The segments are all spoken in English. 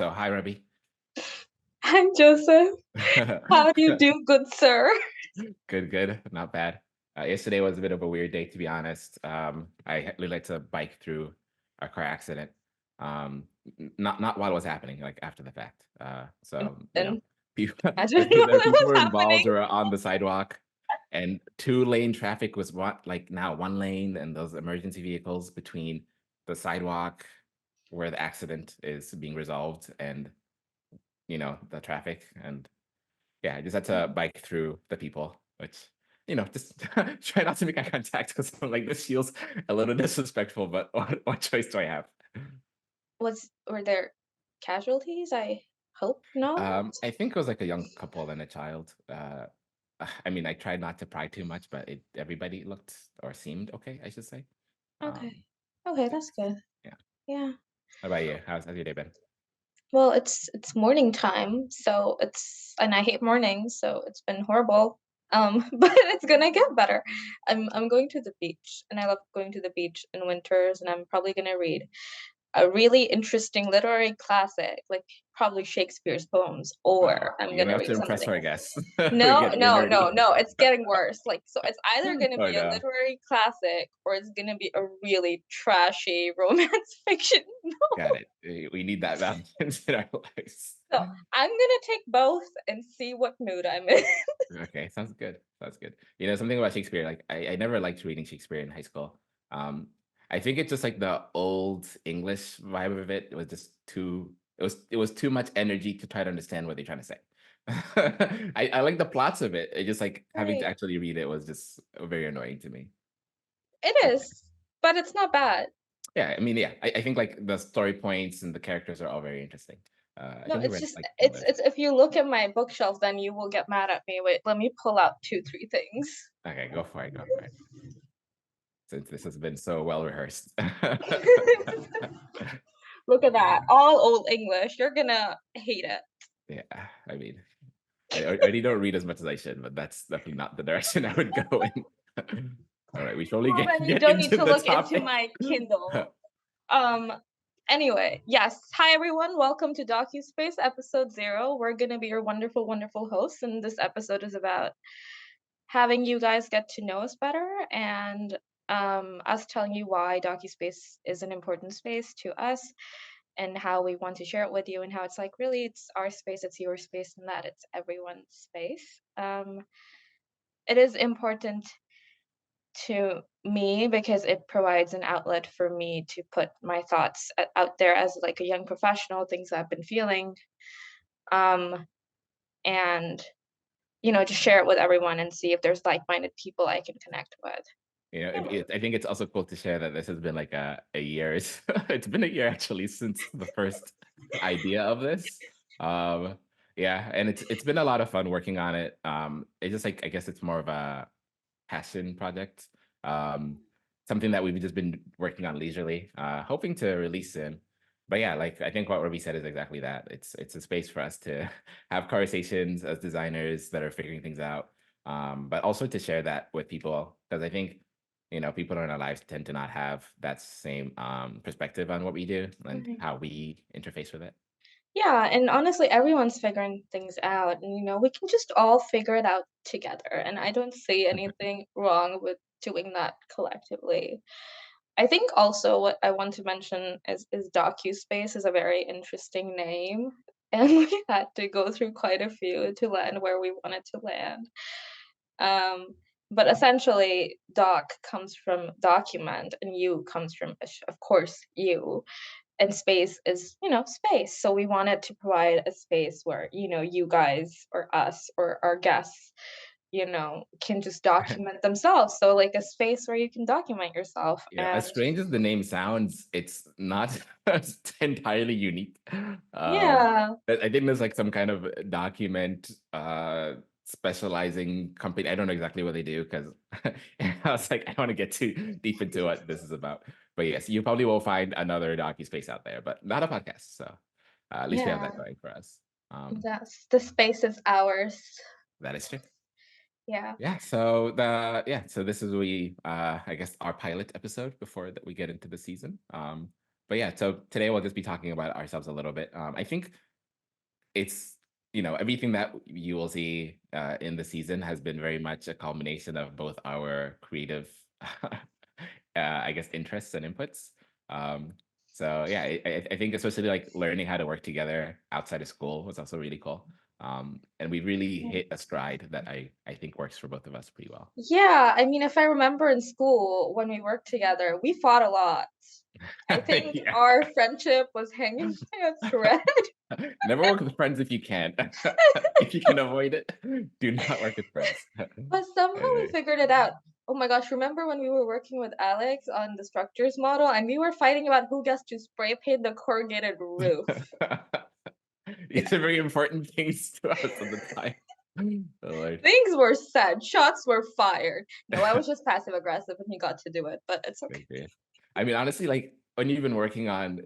So hi, Rebby. Hi, Joseph. How do you do, good sir? Good, good, not bad. Yesterday was a bit of a weird day, to be honest. I really like to bike through a car accident. Not while it was happening, like after the fact. And, So and people, imagine what people was were happening. involved or on the sidewalk, and two-lane traffic was what like now one lane, and those emergency vehicles between the sidewalk where the accident is being resolved and the traffic and yeah, I just had to bike through the people, which, just try not to make eye contact because I'm like, this feels a little disrespectful, but what choice do I have? Were there casualties? I hope not. I think it was like a young couple and a child. I mean, I tried not to pry too much, but everybody looked or seemed okay, I should say. Okay. Um, Okay, so, that's good. yeah. Yeah. How about you? How's your day been? Well, it's morning time, so and I hate mornings, so it's been horrible. But it's gonna get better. I'm going to the beach, and I love going to the beach in winters, and I'm probably gonna read a really interesting literary classic, like probably Shakespeare's poems, Wow, or I'm you're gonna gonna have to read impress her, something. I guess. No, We're no, no, nerdy. no, it's getting worse. Like, so it's either gonna Oh be a no. literary classic or it's gonna be a really trashy romance fiction. Got it. We need that balance in our lives. So I'm gonna take both and see what mood I'm in. Okay, sounds good. Sounds good. Something about Shakespeare, like I never liked reading Shakespeare in high school. Um, I think it's just like the old English vibe of it. It was just it was too much energy to try to understand what they're trying to say. I like the plots of it. It just like having to Right. actually read it was just very annoying to me. It But is, but it's not bad. yeah, I mean, yeah, I think like the story points and the characters are all very interesting. I No, think I it's read just like it's Hamlet. it's if you look at my bookshelf, then you will get mad at me. Wait, let me pull out 2, 3 things. Okay, go for it. Go for it. Since this has been so well rehearsed. Look at that, all Old English. You're gonna hate it. Yeah, I mean, I already don't read as much as I should, but that's definitely not the direction I would go in. All right, we should probably Well, get then you get don't need into to the look into topic. my Kindle. Um, anyway, yes. Hi, everyone. Welcome to DocuSpace episode 0. We're going to be your wonderful, wonderful hosts, and this episode is about having you guys get to know us better and us telling you why DocuSpace is an important space to us and how we want to share it with you and how it's like really it's our space, it's your space, and that it's everyone's space. It is important to me because it provides an outlet for me to put my thoughts out there as like a young professional, things I've been feeling, um, and just share it with everyone and see if there's like-minded people I can connect with. Yeah. I think it's also cool to share that this has been like a year. It's been a year actually since the first idea of this. Um, yeah, and it's been a lot of fun working on it. It's just like I guess it's more of a passion project. Um, Something that we've just been working on leisurely, hoping to release soon. But yeah, like I think what Ruby said is exactly that. It's a space for us to have conversations as designers that are figuring things out, but also to share that with people because I think people in our lives tend to not have that same perspective on what we do and Right. how we interface with it. Yeah, and honestly, everyone's figuring things out, and we can just all figure it out together. And I don't see anything wrong with doing that collectively. I think also what I want to mention is DocuSpace is a very interesting name, and we had to go through quite a few to land where we wanted to land. Um, but essentially, doc comes from document, and you comes from, of course, you, and space is, space. So we wanted to provide a space where, you guys or us or our guests can just document themselves. So like a space where you can document yourself As and strange as the name sounds, it's not it's entirely unique. yeah, But I think there's like some kind of document specializing company. I don't know exactly what they do because I was like, I don't want to get too deep into what this is about. But yes, you probably will find another docu space out there, but not a podcast. So at least we have that yeah, going for us. that's the space is ours. That is true. Yeah. So this is we I guess our pilot episode before that we get into the season. But yeah, so today we'll just be talking about ourselves a little bit. I think it's everything that you will see in the season has been very much a culmination of both our creative, I guess, interests and inputs. Um, so yeah, I think especially like learning how to work together outside of school was also really cool. And we really hit a stride that I think works for both of us pretty well. Yeah, I mean, if I remember in school when we worked together, we fought a lot. I think Yeah. our friendship was hanging by a thread. Never work with friends if you can. If you can avoid it, do not work with friends. But somehow we Anyway. figured it out. Oh my gosh, remember when we were working with Alex on the structures model and we were fighting about who gets to spray paint the corrugated roof? These are very important things to us at the time. Oh, Lord. Things were said, shots were fired. No, I was just passive aggressive and he got to do it, but it's okay. Okay. I mean, honestly, like when you've been working on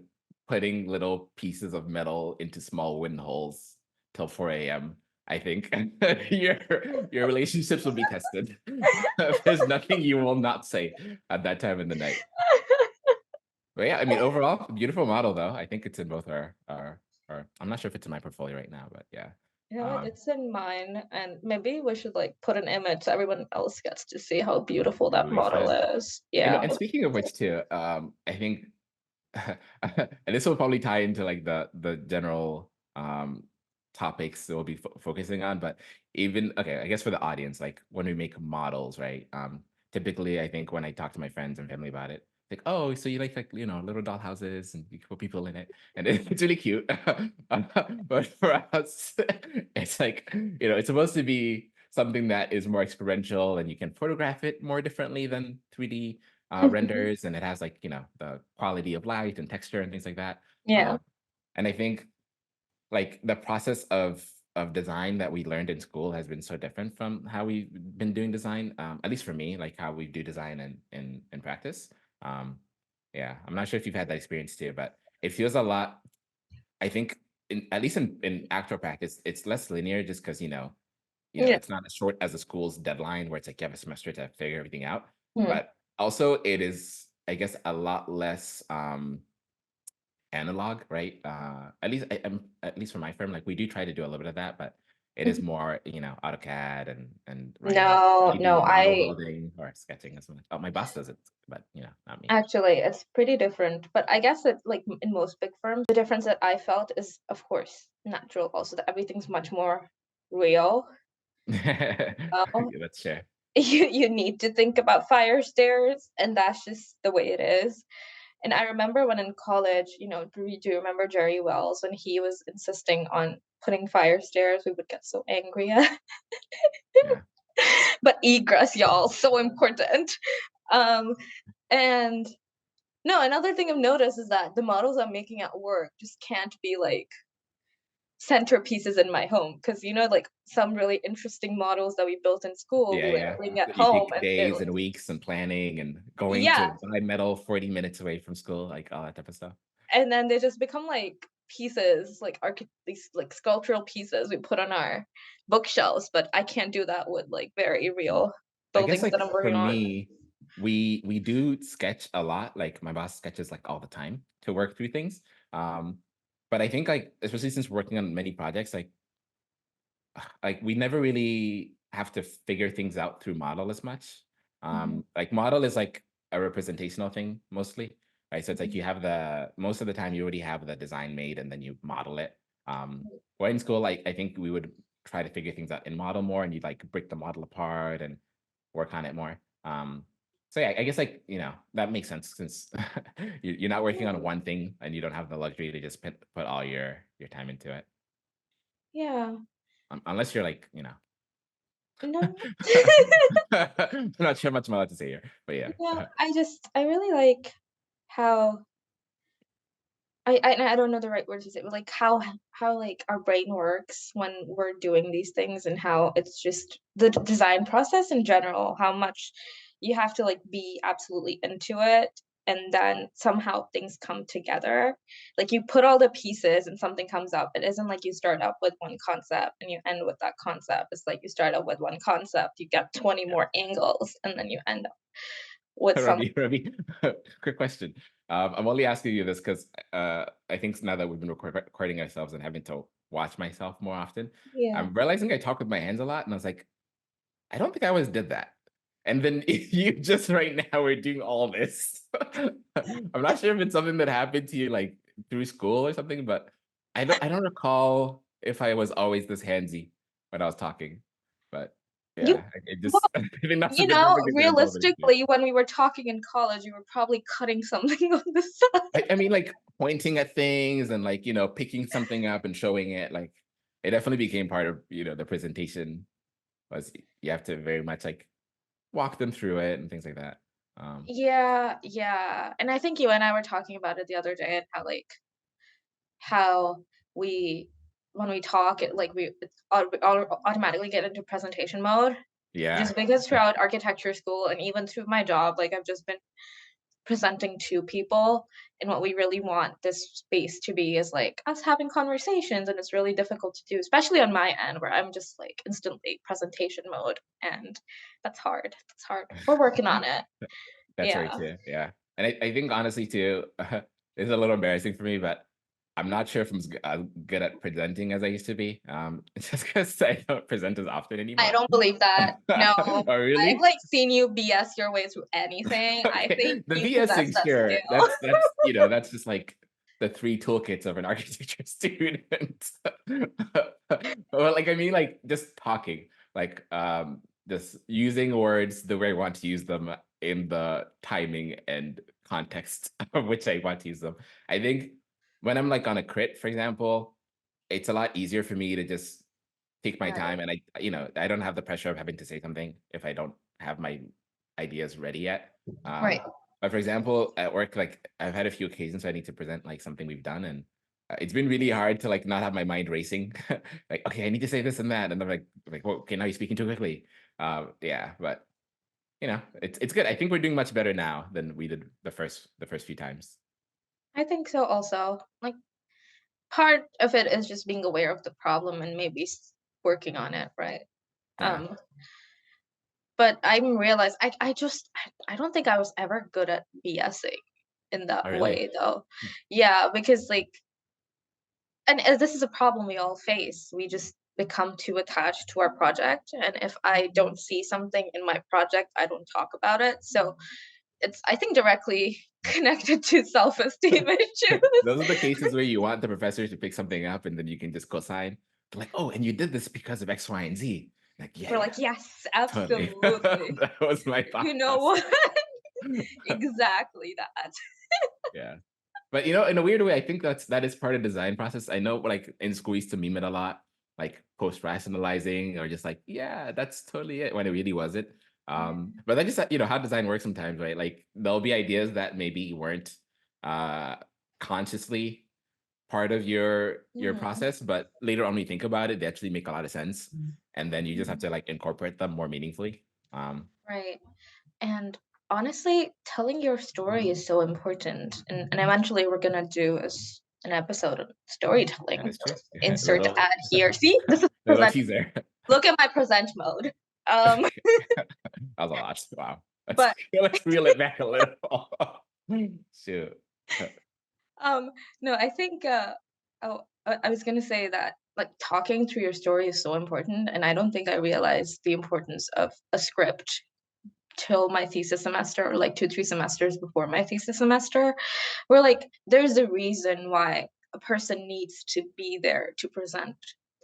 putting little pieces of metal into small wind holes till 4 a.m., I think your your relationships will be tested. There's nothing you will not say at that time in the night. But yeah, I mean, overall, beautiful model though. I think it's in both our I'm not sure if it's in my portfolio right now, but yeah. You know what? Um, It's in mine, and maybe we should like put an image so everyone else gets to see how beautiful that we model should. is. Yeah. And speaking of which too, I think and this will probably tie into like the general topics that we'll be focusing on, but even okay, I guess for the audience, like when we make models, right? Typically I think when I talk to my friends and family about it, like, oh, so you like little doll houses and you put people in it, and it's really cute. But for us, it's like, it's supposed to be something that is more experiential and you can photograph it more differently than 3D renders, and it has like the quality of light and texture and things like that. Yeah. Um, and I think like the process of design that we learned in school has been so different from how we've been doing design. At least for me, like how we do design in practice. Um, yeah, I'm not sure if you've had that experience too, but it feels a lot. I think at least in actual practice, it's less linear just because Yeah. it's not as short as a school's deadline where it's like you have a semester to figure everything out. Hmm. But also it is, I guess, a lot less analog, right? At least for my firm, like we do try to do a little bit of that, but it is Mhm. more, AutoCAD and Rhino. No, We no, do model building or sketching as much. Oh, my boss does it, but not me. actually, it's pretty different. But I guess that, like in most big firms, the difference that I felt is, of course, natural. Also, that everything's much more real. Now, Let's share. you need to think about fire stairs, and that's just the way it is. And I remember when in college, do you remember Jerry Wells when he was insisting on putting fire stairs? We would get so angry at. Yeah. But egress, y'all, so important. Um, and no, another thing I've noticed is that the models I'm making at work just can't be like centerpieces in my home because like some really interesting models that we built in school, we Yeah, like yeah. bring at You home take and it days was and weeks and planning and going yeah, to buy metal 40 minutes away from school, like all that type of stuff. and then they just become like pieces, like these like sculptural pieces we put on our bookshelves. But I can't do that with like very Mm. real I guess buildings that like I'm for working on. me, we do sketch a lot. Like my boss sketches like all the time to work through things. Um, but I think like especially since working on many projects, like we never really have to figure things out through model as much. Mhm, Like model is like a representational thing mostly, right? So it's like mhm, you have the most of the time you already have the design made and then you model it. Where in school, like I think we would try to figure things out in model more and you'd like break the model apart and work on it more. So yeah, I guess like that makes sense since you're not working on mhm. one thing and you don't have the luxury to just put all your time into it, Yeah. unless you're like No. I'm not sure much more to say here, but yeah. I really like how I don't know the right word to say, but like how like our brain works when we're doing these things and how it's just the design process in general, how much you have to like be absolutely into it and then somehow things come together. Like you put all the pieces and something comes up. It isn't like you start up with one concept and you end with that concept. It's like you start up with one concept, you get 20 Yeah. more angles, and then you end up. with some. Ravi, quick question. I'm only asking you this because I think now that we've been recording ourselves and having to watch myself more often, Yeah. I'm realizing I talk with my hands a lot, and I was like, I don't think I always did that. And then you just right now are doing all this. I'm not sure if it's something that happened to you like through school or something, but I don't recall if I was always this handsy when I was talking. But You yeah, it well, just I think that's the perfect example of an issue. realistically, when we were talking in college, you were probably cutting something on the side. I mean, like pointing at things and like picking something up and showing it. Like it definitely became part of the presentation. Was you have to very much like walk them through it and things like that. Um, Yeah, yeah. And I think you and I were talking about it the other day and how like how we when we talk it like we automatically get into presentation mode yeah, just because throughout architecture school and even through my job like I've just been presenting to people and what we really want this space to be is like us having conversations and it's really difficult to do especially on my end where I'm just like instantly presentation mode and that's hard we're working on it. that's right Yeah. too. Yeah, and I think honestly too, it's a little embarrassing for me, but I'm not sure if I'm good at presenting as I used to be. Just because I don't present as often I anymore. don't believe that. No, Oh, I've, really? like, seen you BS your way through anything. I think Okay, the you possess BSing, that sure. skill. That's just like the three toolkits of an architecture student. Well, like I mean, like just talking, like just using words the way I want to use them in the timing and context of which I want to use them. I think when I'm like on a crit, for example, it's a lot easier for me to just take my Right. time and I don't have the pressure of having to say something if I don't have my ideas ready yet. Right. But for example, at work, like I've had a few occasions where I need to present like something we've done, and it's been really hard to like not have my mind racing. Like, okay, I need to say this and that, and I'm like, well, okay, now you're speaking too quickly. Yeah, but it's good. I think we're doing much better now than we did the first few times. I think so also. Like, part of it is just being aware of the problem and maybe working on it, right? Yeah. Um, but I'm realized I don't think I was ever good at BSing in that Oh, really? way though. Yeah, because like and this is a problem we all face. We just become too attached to our project, and if I don't see something in my project, I don't talk about it. So it's I think directly connected to self-esteem issues. Those are the cases where you want the professor to pick something up and then you can just cosign. Like, oh, and you did this because of X, Y, and Z. Like, yeah, We're yeah, like, yes, totally. absolutely. That was my You thought know process. what? Exactly that. Yeah. But in a weird way, I think that is part of design process. I know like in school we used to meme it a lot, like post rationalizing or just like, yeah, that's totally it when it really wasn't. Yeah. But that's just how design works sometimes, right? Like there'll be ideas that maybe weren't uh consciously part of your Mhm. process, but later on when you think about it, they actually make a lot of sense. And then you just have to like incorporate them more meaningfully. Right. And honestly, telling your story is so important. And eventually we're gonna do an episode on That storytelling. is true. Insert little ad here. See, this is little present. teaser. Look at my present mode. Um, That was a lot. Wow. Let's but let's reel it back a little. Shoot. um, no, I think I was gonna say that like talking through your story is so important, and I don't think I realized the importance of a script till my thesis semester or like 2 3 semesters before my thesis semester where like there's a reason why a person needs to be there to present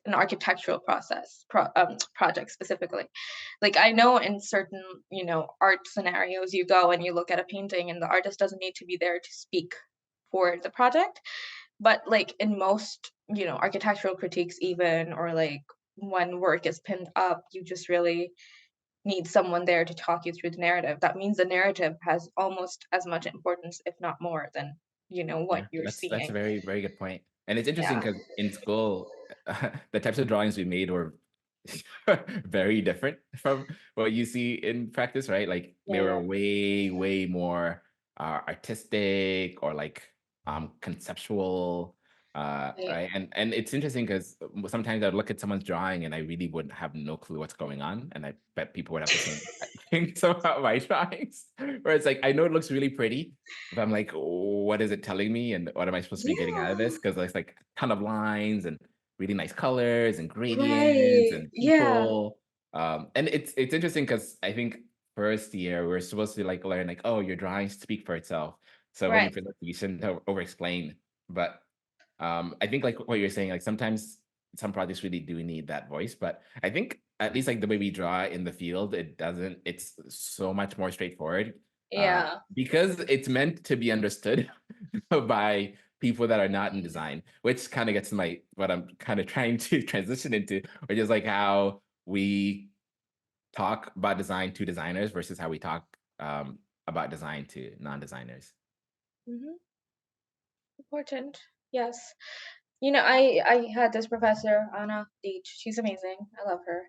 an architectural project specifically. Like I know in certain art scenarios you go and you look at a painting and the artist doesn't need to be there to speak for the project, but like in most architectural critiques even or like when work is pinned up you just really need someone there to talk you through the narrative. That means the narrative has almost as much importance, if not more, than what Yeah, you're that's a seeing. very, very good point. And it's interesting Yeah. because in school, the types of drawings we made were very different from what you see in practice, right? Like they Yeah, were yeah. way, way more artistic or like conceptual. Right. Right. And it's interesting because sometimes I'd look at someone's drawing and I really would have no clue what's going on. And I bet people would have the same thing about my drawings. Where it's like I know it looks really pretty, but I'm like, "Oh, what is it telling me? And what am I supposed to be getting out of Yeah. this? Because there's like a ton of lines and really nice colors and gradients Right. and Yeah. people. And it's interesting because I think first year we're supposed to like learn like, oh, your drawings speak for itself. So when you Right. present, you shouldn't over explain. But I think like what you're saying, like sometimes some projects really do need that voice, but I think at least like the way we draw in the field, it doesn't, it's so much more straightforward Yeah. because it's meant to be understood by people that are not in design, which kind of gets to my, what I'm kind of trying to transition into, which is like how we talk about design to designers versus how we talk about design to non-designers. Hmm. Important. Yes. I had this professor, Anna Deach. She's amazing. I love her.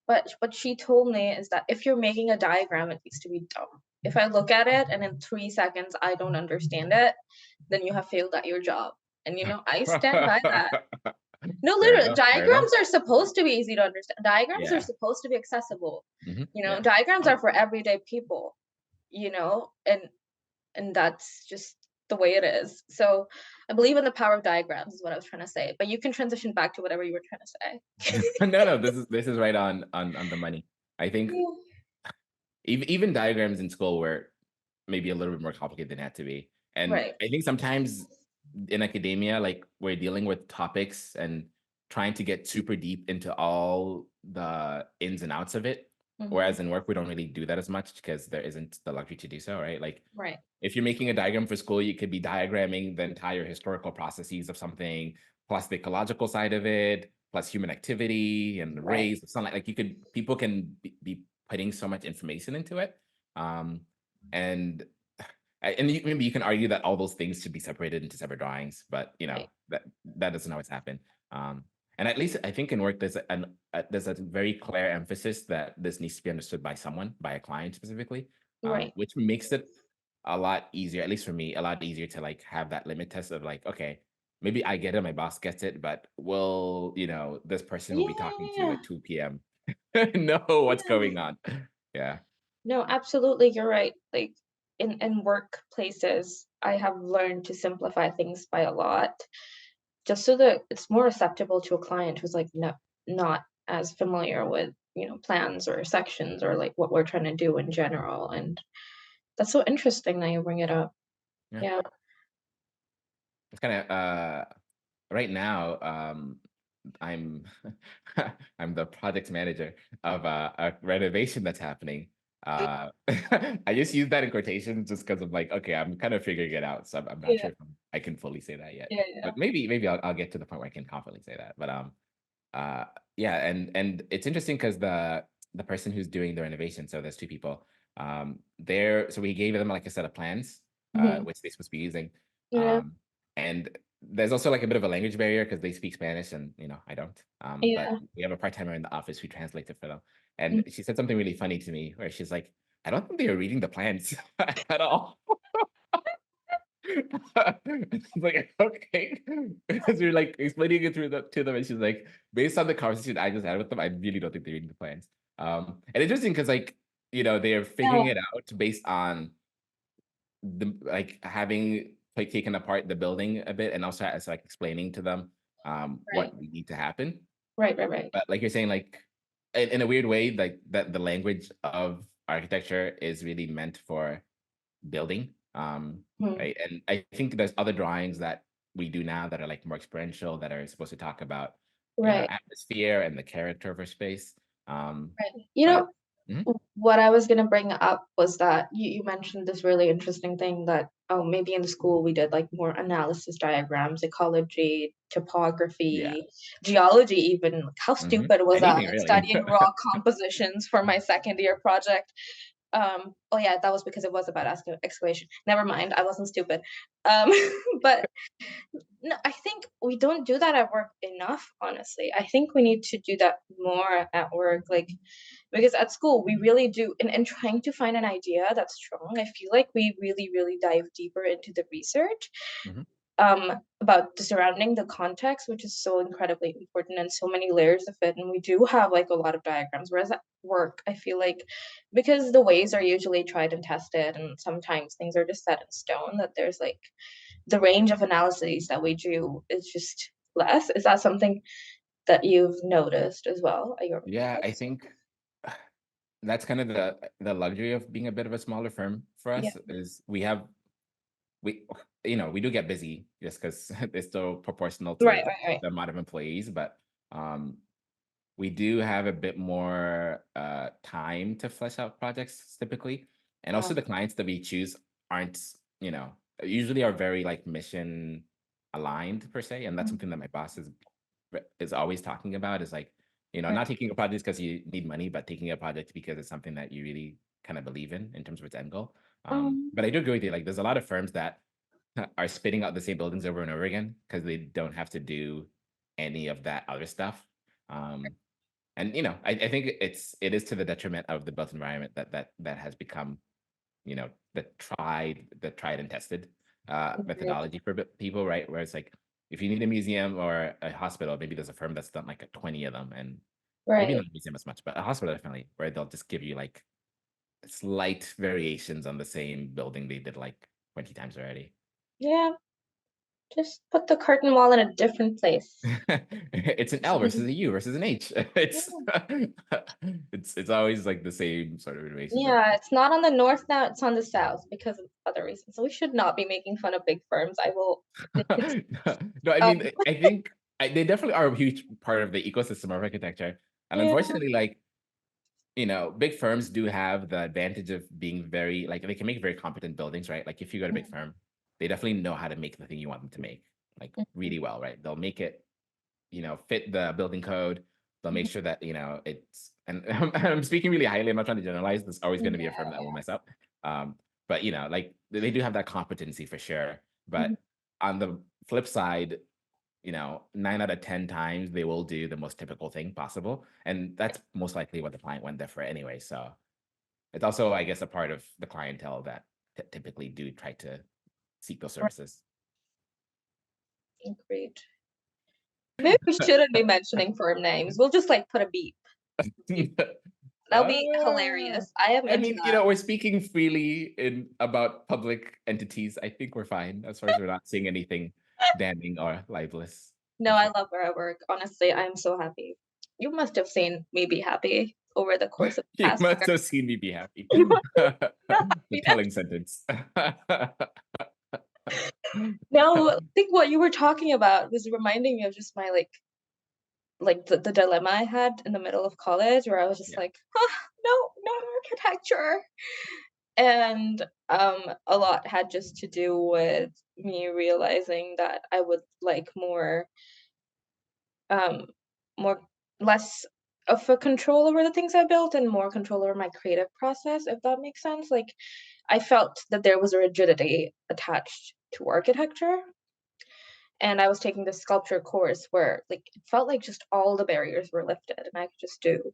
But what she told me is that if you're making a diagram, it needs to be dumb. If I look at it and in 3 seconds I don't understand it, then you have failed at your job. And I stand by that. No, Fair literally, enough. Fair enough. diagrams are supposed to be easy to understand. Diagrams are Yeah. supposed to be accessible. Yeah. Diagrams are for everyday people, and that's just the way it is. So I believe in the power of diagrams is what I was trying to say. But you can transition back to whatever you were trying to say. No, this is right on the money. I think Yeah. even diagrams in school were maybe a little bit more complicated than it had to be. And Right. I think sometimes in academia, like we're dealing with topics and trying to get super deep into all the ins and outs of it. Hmm. Whereas in work, we don't really do that as much because there isn't the luxury to do so, right? Like Right. if you're making a diagram for school, you could be diagramming the entire historical processes of something, plus the ecological side of it, plus human activity and the Right. rays of sunlight. Like people can be putting so much information into it. Um, and maybe you can argue that all those things should be separated into separate drawings, but Right. that doesn't always happen. And at least I think in work there's a very clear emphasis that this needs to be understood by someone, by a client specifically, Right. which makes it a lot easier, at least for me, a lot easier to like have that limit test of like, okay, maybe I get it, my boss gets it, but will this person will Yeah. be talking to you Yeah. at 2 p.m. know what's Yeah. going on? Yeah. No, absolutely, you're right. Like in workplaces, I have learned to simplify things by a lot, just so that it's more acceptable to a client who's like not as familiar with plans or sections or like what we're trying to do in general. And that's so interesting that you bring it up. Yeah. Yeah. It's kind of right now, I'm I'm the project manager of a renovation that's happening. I just use that in quotations just because I'm like, okay, I'm kind of figuring it out, so I'm not Yeah. sure if I can fully say that yet. Yeah. Yeah. But maybe I'll get to the point where I can confidently say that. But uh, yeah, and it's interesting because the person who's doing the renovation, so there's two people. So we gave them like a set of plans, Hmm. which they're supposed to be using. Yeah. Um, and there's also like a bit of a language barrier because they speak Spanish and I don't. But Yeah. we have a part-timer in the office who translates it for them. And Mm. she said something really funny to me where she's like, I don't think they were reading the plans at all. It's like, okay. Because you're like explaining it to them, and she's like, based on the conversation I just had with them, I really don't think they're reading the plans. And interesting because like, they're Yeah. figuring it out based on the like having like taken apart the building a bit and also as like explaining to them Right. what would need to happen. Right. Right. Right. But like you're saying, like in a weird way, like that the language of architecture is really meant for building. Mhm. Right. And I think there's other drawings that we do now that are like more experiential that are supposed to talk about, Right. atmosphere and the character of our space. Um, Right. but mhm, What I was gonna bring up was that you mentioned this really interesting thing that, oh, maybe in school we did like more analysis diagrams, ecology, yeah, topography, geology even. Like, how stupid was I anything really. studying rock compositions for my second year project? Oh yeah, that was because it was about excavation. Never mind, I wasn't stupid. Um, but no, I think we don't do that at work enough, honestly. I think we need to do that more at work, like because at school we really do in trying to find an idea that's strong, I feel like we really, really dive deeper into the research. about the surrounding the context, which is so incredibly important and so many layers of it. And we do have like a lot of diagrams. Whereas at work, I feel like because the ways are usually tried and tested, and sometimes things are just set in stone, that there's like the range of analyses that we do is just less. Is that something that you've noticed as well at your Yeah, I place? think that's kind of the luxury of being a bit of a smaller firm for Yeah. us is we we do get busy just because it's still proportional to Right, right, right. the amount of employees, but um we do have a bit more time to flesh out projects typically. And also Um, the clients that we choose aren't, usually are very like mission aligned per se. And that's mhm. something that my boss is always talking about is like, Right. not taking a project because you need money, but taking a project because it's something that you really kind of believe in terms of its end goal. Um, But I do agree with you. Like there's a lot of firms that are spitting out the same buildings over and over again because they don't have to do any of that other stuff. Um, and I think it is to the detriment of the built environment that has become, the tried and tested agreed. methodology for people, right? Where it's like if you need a museum or a hospital, maybe there's a firm that's done like a 20 of them, and maybe Right. not a museum as much, but a hospital definitely, where they'll just give you like slight variations on the same building they did like 20 times already. Yeah. Just put the curtain wall in a different place. It's an L versus a U versus an H. It's it's always like the same sort of innovations. Yeah, it's not on the north now, it's on the south because of other reasons. So we should not be making fun of big firms. I will discontinue. No, I Um, mean, I think they definitely are a huge part of the ecosystem of architecture. And yeah, unfortunately, like, big firms do have the advantage of being very, like, they can make very competent buildings, right? Like, if you go to a big mhm, firm, they definitely know how to make the thing you want them to make, like, mhm, really well, right? They'll make it, fit the building code. They'll make mhm. sure that, it's, and I'm speaking really highly. I'm not trying to generalize. There's always going to be a firm Yeah, that will mess up. But, like, they do have that competency for sure. mhm. But on the flip side, 9 out of 10 times they will do the most typical thing possible. And that's most likely what the client went there for anyway. So it's also, I guess, a part of the clientele that typically do try to seek those Right, services. agreed. Maybe we shouldn't be mentioning firm names. We'll just like put a beep. Beep. That'll be Uh, hilarious. I am I into mean, that. we're speaking freely in about public entities. I think we're fine as far as we're not seeing anything damning or libelous No, for I sure. love where I work. Honestly, I am so happy. You must have seen me be happy over the course of the You past must year. have seen me be happy. You must have The happiness. telling sentence. No, I think what you were talking about was reminding me of just my like the dilemma I had in the middle of college where I was just Yeah. like, no, not architecture. And a lot had just to do with me realizing that I would like um more less of a control over the things I built and more control over my creative process, if that makes sense. Like I felt that there was a rigidity attached to architecture. And I was taking this sculpture course where like it felt like just all the barriers were lifted and I could just do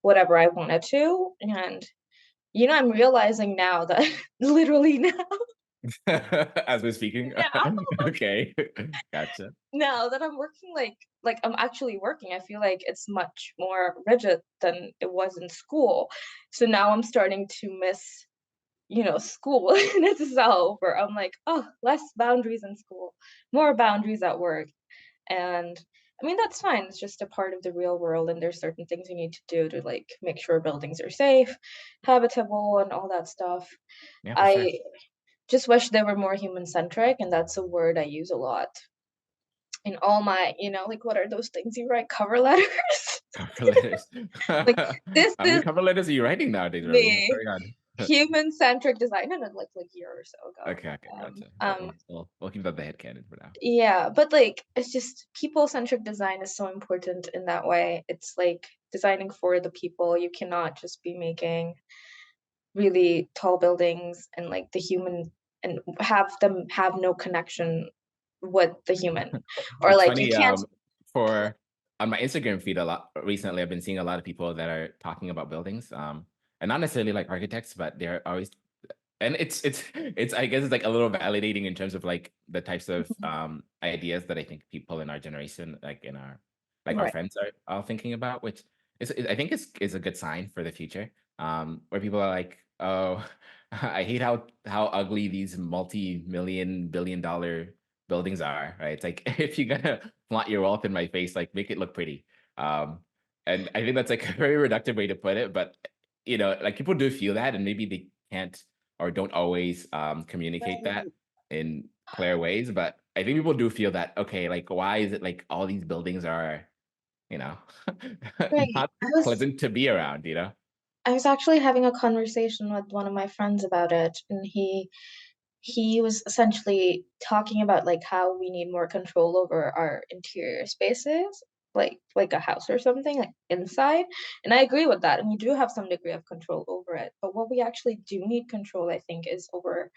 whatever I wanted to. And I'm realizing now that literally now, As we're speaking. now, Okay. Gotcha. now that I'm working like I'm actually working, I feel like it's much more rigid than it was in school. So now I'm starting to miss, school in itself, where I'm like, oh, less boundaries in school, more boundaries at work. And I mean, that's fine. It's just a part of the real world, and there's certain things you need to do to like make sure buildings are safe, habitable, and all that stuff. Yeah, for sure. I just wish they were more human centric, and that's a word I use a lot in all my, like what are those things you write cover letters? Cover letters. Like this How many is cover letters are you writing nowadays, really? That's me, very odd. human centric design, and like a year or so ago. Okay, okay, gotcha. Um, We'll keep that the headcanon for now. yeah, but like it's just people-centric design is so important in that way. It's like designing for the people. You cannot just be making really tall buildings and like the human and have them have no connection with the human. Or It's like you funny, can't for on my Instagram feed a lot recently, I've been seeing a lot of people that are talking about buildings, and not necessarily like architects, but they're always and it's I guess it's like a little validating in terms of like the types of Mhm. ideas that I think people in our generation, like in our like our Right. friends are thinking about, which I think is a good sign for the future. Where people are like, oh, I hate how ugly these multi-million billion dollar buildings are, right? It's like if you're gonna flaunt your wealth in my face, like make it look pretty. Um, and I think that's like a very reductive way to put it, but like people do feel that, and maybe they can't or don't always communicate that Right. in clear ways. But I think people do feel that, okay, like why is it like all these buildings are, you know, Right. not pleasant to be around? I was actually having a conversation with one of my friends about it, and he was essentially talking about like how we need more control over our interior spaces, like a house or something, like inside. And I agree with that. And we do have some degree of control over it. But what we actually do need control, I think, is over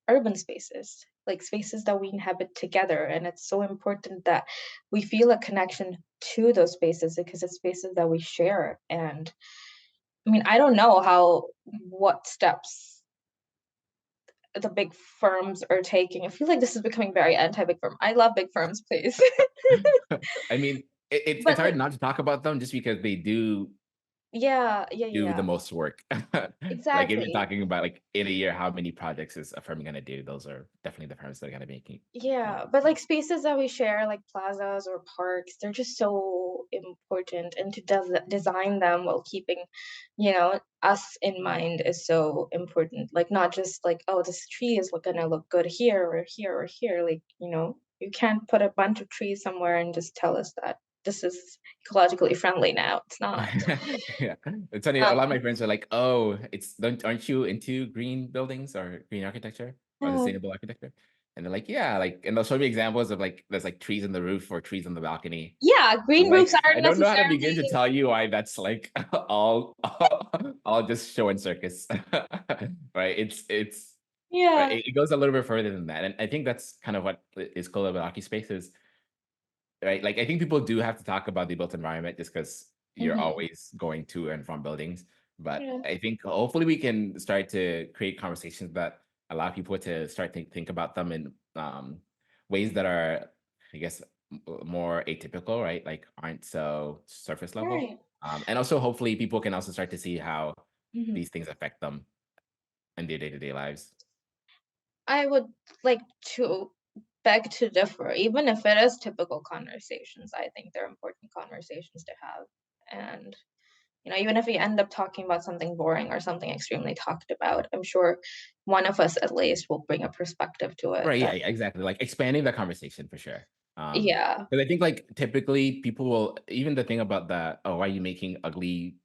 urban spaces, like spaces that we inhabit together. And it's so important that we feel a connection to those spaces because it's spaces that we share. And I mean, I don't know what steps the big firms are taking. I feel like this is becoming very anti-big firm. I love big firms, please. I mean, it's But, hard like not to talk about them just because they do yeah, yeah, yeah, do the yeah. most work. Like if you're Exactly. talking about like in a year, how many projects is a firm gonna do? Those are definitely the firms that are gonna make it. Yeah, but, like, spaces that we share, like plazas or parks, they're just so important, and to design them while keeping, us in mind is so important. Like, not just like, "Oh, this tree is gonna look good here or here or here," like, you can't put a bunch of trees somewhere and just tell us that this is ecologically friendly now. It's not. Yeah, it's funny. A Um, lot of my friends are like, "Oh, aren't you into green buildings or green architecture or no. sustainable architecture?" And they're like, "Yeah," like, and they'll show me examples of like there's like trees in the roof or trees on the balcony. Yeah, I'm green like, roofs I aren't don't know how to begin to necessarily. tell you why that's like all just show and circus, right? It's right. Yeah. It goes a little bit further than that, and I think that's kind of what is cool about Space is right? Like, I think people do have to talk about the built environment just because you're Mhm. always going to and from buildings. But Yeah. I think hopefully we can start to create conversations that allow people to start to think about them in ways that are, I guess, more atypical, right? Like aren't so surface level. Right. And also hopefully people can also start to see how Mhm. these things affect them in their day-to-day lives. I would like to beg to differ, even if it is typical conversations. I think they're important conversations to have. And, even if we end up talking about something boring or something extremely talked about, I'm sure one of us at least will bring a perspective to it Right, yeah, that, yeah, exactly, like, expanding the conversation for sure. yeah. Because I think, like, typically people will even the thing about the, "Oh, why are you making ugly,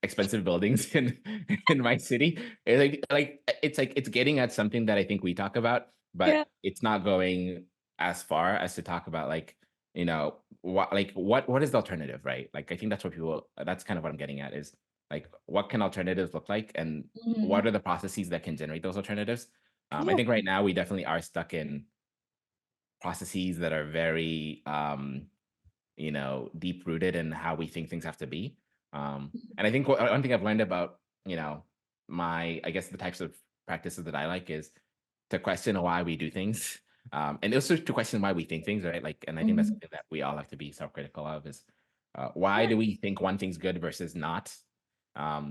expensive buildings in in my city?" It's getting at something that I think we talk about, Yeah. but it's not going as far as to talk about, like, what is the alternative, right? Like, I think that's kind of what I'm getting at is, like, what can alternatives look like, and Mhm. what are the processes that can generate those alternatives? I Yeah. think right now we definitely are stuck in processes that are very, deep rooted in how we think things have to be. And I think one thing I've learned about, I guess the types of practices that I like is to question why we do things. And also to question why we think things, right? Like, and I think that's Mhm. something that we all have to be self-critical of is why Yeah. do we think one thing's good versus not?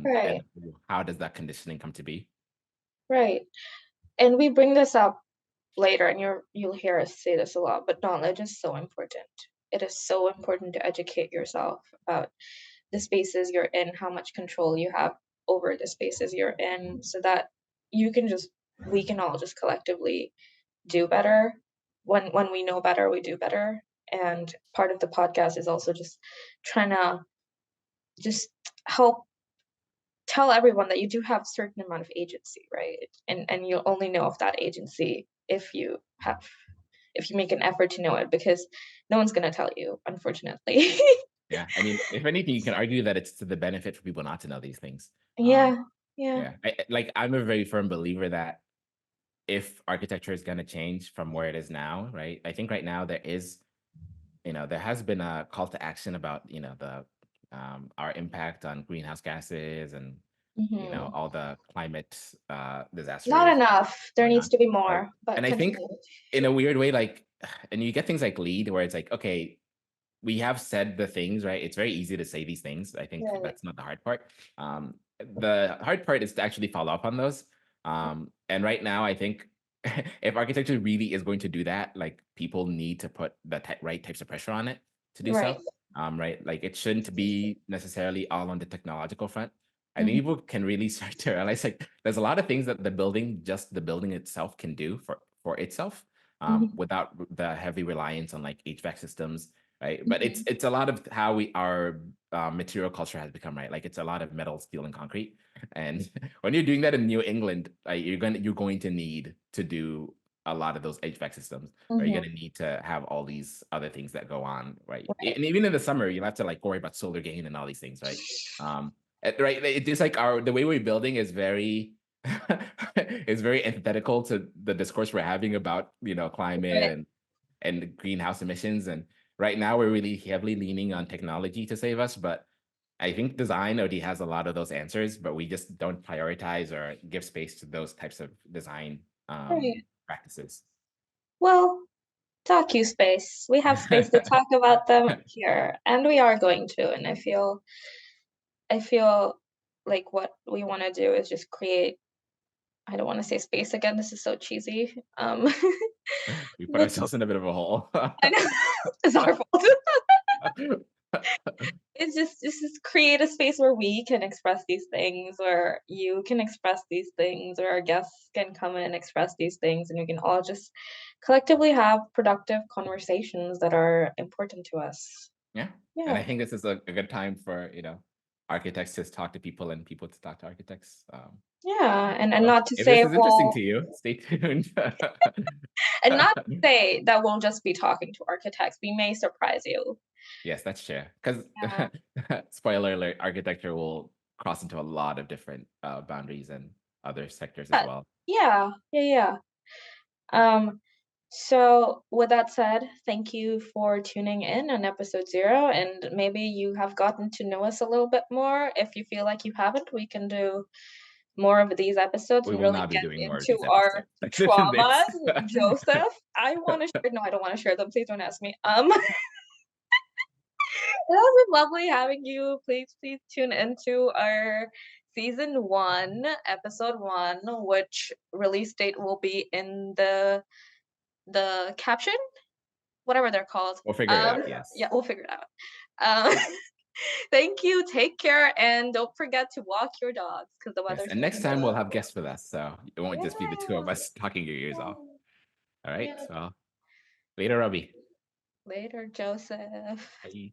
Right. And how does that conditioning come to be? Right. And we bring this up later, and you'll hear us say this a lot, but knowledge is so important. It is so important to educate yourself about the spaces you're in, how much control you have over the spaces you're in, so that you can just we can all just collectively do better. When we know better, we do better. And part of the podcast is also just trying to just help tell everyone that you do have certain amount of agency, right? And you'll only know of that agency if you make an effort to know it, because no one's gonna tell you, unfortunately. Yeah, I mean, if anything, you can argue that it's to the benefit for people not to know these things. Um, Yeah, yeah. yeah, like I'm a very firm believer that if architecture is going to change from where it is now, right? I think right now there has been a call to action about, the our impact on greenhouse gases and Hmm. all the climate Not disasters enough. There going needs on, to be right? more, but And I think continue. in a weird way, like, and you get things like LEAD where it's like, okay, we have said the things, right? It's very easy to say these things. I think Right. that's not the hard part. The hard part is to actually follow up on those. And right now, I think if architecture really is going to do that, like people need to put the right types of pressure on it to do Right. so. Right? Like it shouldn't be necessarily all on the technological front. I think Hmm. people can really start to realize like there's a lot of things that just the building itself can do for itself, Hmm. without the heavy reliance on like HVAC systems, right? But Hmm. it's a lot of how our material culture has become, right? Like it's a lot of metal, steel, and concrete. And when you're doing that in New England, like you're going to need to do a lot of those HVAC systems, or you're Hmm. going to need to have all these other things that go on, right? Right. And even in the summer, you'll have to like worry about solar gain and all these things, right? Right. It is like the way we're building is very is very antithetical to the discourse we're having about climate Right. and greenhouse emissions. And right now we're really heavily leaning on technology to save us, but I think design already has a lot of those answers, but we just don't prioritize or give space to those types of design Right. practices. Well, DocuSpace. We have space to talk about them here, and we are going to. And I feel like what we want to do is just create. I don't want to say space again. This is so cheesy. We put But ourselves in a bit of a hole. I know it's our fault. It's just create a space where we can express these things, where you can express these things, where our guests can come in and express these things, and we can all just collectively have productive conversations that are important to us. Yeah. And Yeah. I think this is a good time for, architects to talk to people and people to talk to architects. Yeah, and So not to if say, this is interesting well, to you, stay tuned. and not to say that we'll just be talking to architects. We may surprise you. Yes, that's true. Because Yeah. spoiler alert, architecture will cross into a lot of different boundaries and other sectors as Uh, well. yeah, yeah, yeah. Um, so with that said, thank you for tuning in on episode 0, and maybe you have gotten to know us a little bit more. If you feel like you haven't, we can do more of these episodes We and will really not be get doing more of into these our episodes than traumas this. with Joseph. I want to share. No, I don't want to share them. Please don't ask me. It has been lovely having you. Please tune into our season 1, episode 1, which release date will be in the caption, whatever they're called. We'll figure it out. Yes. Yeah, we'll figure it out. Um, thank you. Take care, and don't forget to walk your dogs because the Yes. weather's And next getting time we'll really have guests with us. So it won't just be the two of yeah, us talking your ears off. All right. yeah. So later, Robbie. Later, Joseph. Bye.